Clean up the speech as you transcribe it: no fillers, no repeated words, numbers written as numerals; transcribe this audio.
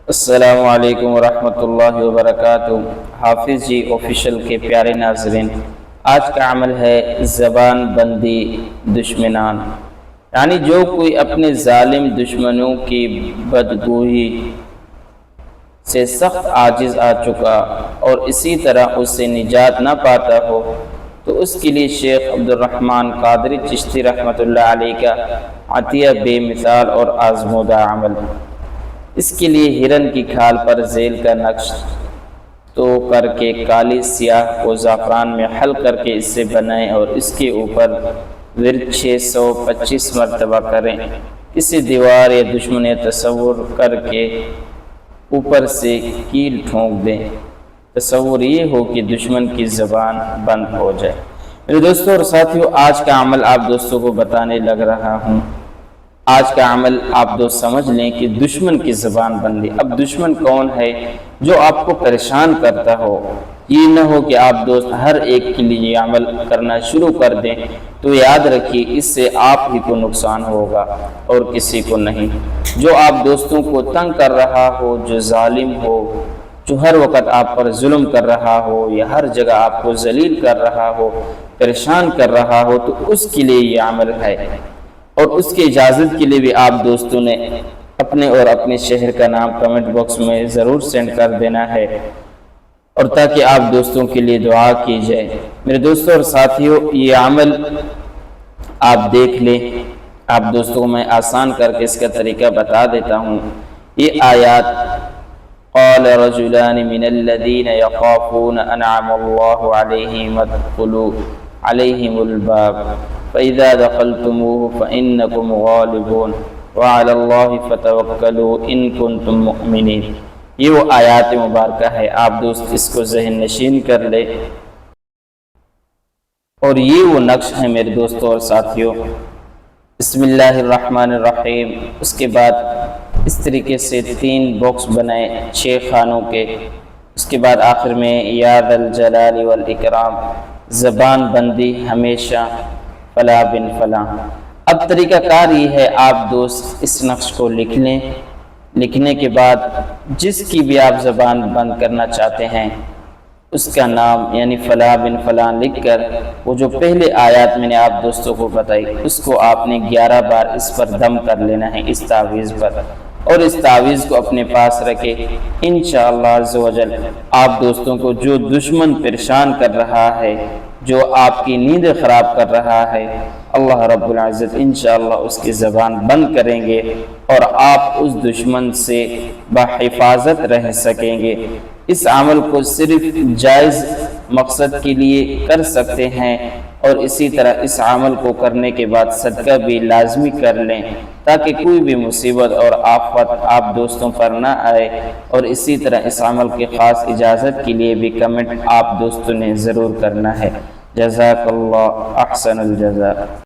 السلام علیکم ورحمۃ اللہ وبرکاتہ۔ حافظ جی آفیشیل کے پیارے ناظرین، آج کا عمل ہے زبان بندی دشمنان، یعنی جو کوئی اپنے ظالم دشمنوں کی بدگوئی سے سخت عاجز آ چکا اور اسی طرح اس سے نجات نہ پاتا ہو تو اس کے لیے شیخ عبدالرحمن قادری چشتی رحمۃ اللہ علیہ کا عطیہ بے مثال اور آزمودہ عمل۔ اس کے لیے ہرن کی کھال پر ذیل کا نقش تو کر کے کالی سیاہ کو زعفران میں حل کر کے اس سے بنائیں اور اس کے اوپر ورد 625 مرتبہ کریں۔ کسی دیوار یا دشمن تصور کر کے اوپر سے کیل ٹھونک دیں۔ تصور یہ ہو کہ دشمن کی زبان بند ہو جائے۔ میرے دوستوں اور ساتھیوں، آج کا عمل آپ دوستوں کو بتانے لگ رہا ہوں۔ آج کا عمل آپ دوست سمجھ لیں کہ دشمن کی زبان بندی۔ اب دشمن کون ہے جو آپ کو پریشان کرتا ہو؟ یہ نہ ہو کہ آپ دوست ہر ایک کے لیے یہ عمل کرنا شروع کر دیں، تو یاد رکھیے اس سے آپ ہی کو نقصان ہوگا اور کسی کو نہیں۔ جو آپ دوستوں کو تنگ کر رہا ہو، جو ظالم ہو، جو ہر وقت آپ پر ظلم کر رہا ہو یا ہر جگہ آپ کو ذلیل کر رہا ہو، پریشان کر رہا ہو، تو اس کے لیے یہ عمل ہے۔ اور اس کی اجازت کے لیے بھی آپ دوستوں نے اپنے اور اپنے شہر کا نام کمنٹ باکس میں ضرور سینڈ کر دینا ہے، اور تاکہ آپ دوستوں کے لیے دعا کی جائے۔ میرے دوستوں اور ساتھیوں، یہ عمل آپ دیکھ لیں۔ آپ دوستوں کو میں آسان کر کے اس کا طریقہ بتا دیتا ہوں۔ یہ آیات قال رجلان من الذين يخافون انعم الله عليهم ادخلوا عليهم الباب فإذا دخلتموه فإنكم غالبون وعلى الله فتوكلوا إن كنتم مؤمنين۔ یہ وہ آیات مبارکہ ہے، آپ دوست اس کو ذہن نشین کر لے، اور یہ وہ نقش ہے میرے دوستوں اور ساتھیوں۔ بسم اللہ الرحمن الرحیم۔ اس کے بعد اس طریقے سے 3 باکس بنائے 6 خانوں کے۔ اس کے بعد آخر میں یا ذا الجلال والاکرام، زبان بندی ہمیشہ فلاں بن فلاں۔ اب طریقہ کار یہ ہے، آپ دوست اس نقش کو لکھ لیں۔ لکھنے کے بعد جس کی بھی آپ زبان بند کرنا چاہتے ہیں اس کا نام یعنی فلاں بن فلاں لکھ کر، وہ جو پہلے آیات میں نے آپ دوستوں کو بتائی اس کو آپ نے 11 بار اس پر دم کر لینا ہے، اس تعویذ پر، اور اس تعویذ کو اپنے پاس رکھے۔ انشاءاللہ عز و جل آپ دوستوں کو جو دشمن پریشان کر رہا ہے، جو آپ کی نیند خراب کر رہا ہے، اللہ رب العزت انشاءاللہ اس کی زبان بند کریں گے اور آپ اس دشمن سے بحفاظت رہ سکیں گے۔ اس عمل کو صرف جائز مقصد کے لیے کر سکتے ہیں، اور اسی طرح اس عمل کو کرنے کے بعد صدقہ بھی لازمی کر لیں تاکہ کوئی بھی مصیبت اور آفت آپ دوستوں پر نہ آئے۔ اور اسی طرح اس عمل کی خاص اجازت کے لیے بھی کمنٹ آپ دوستوں نے ضرور کرنا ہے۔ جزاک اللہ احسن الجزاء۔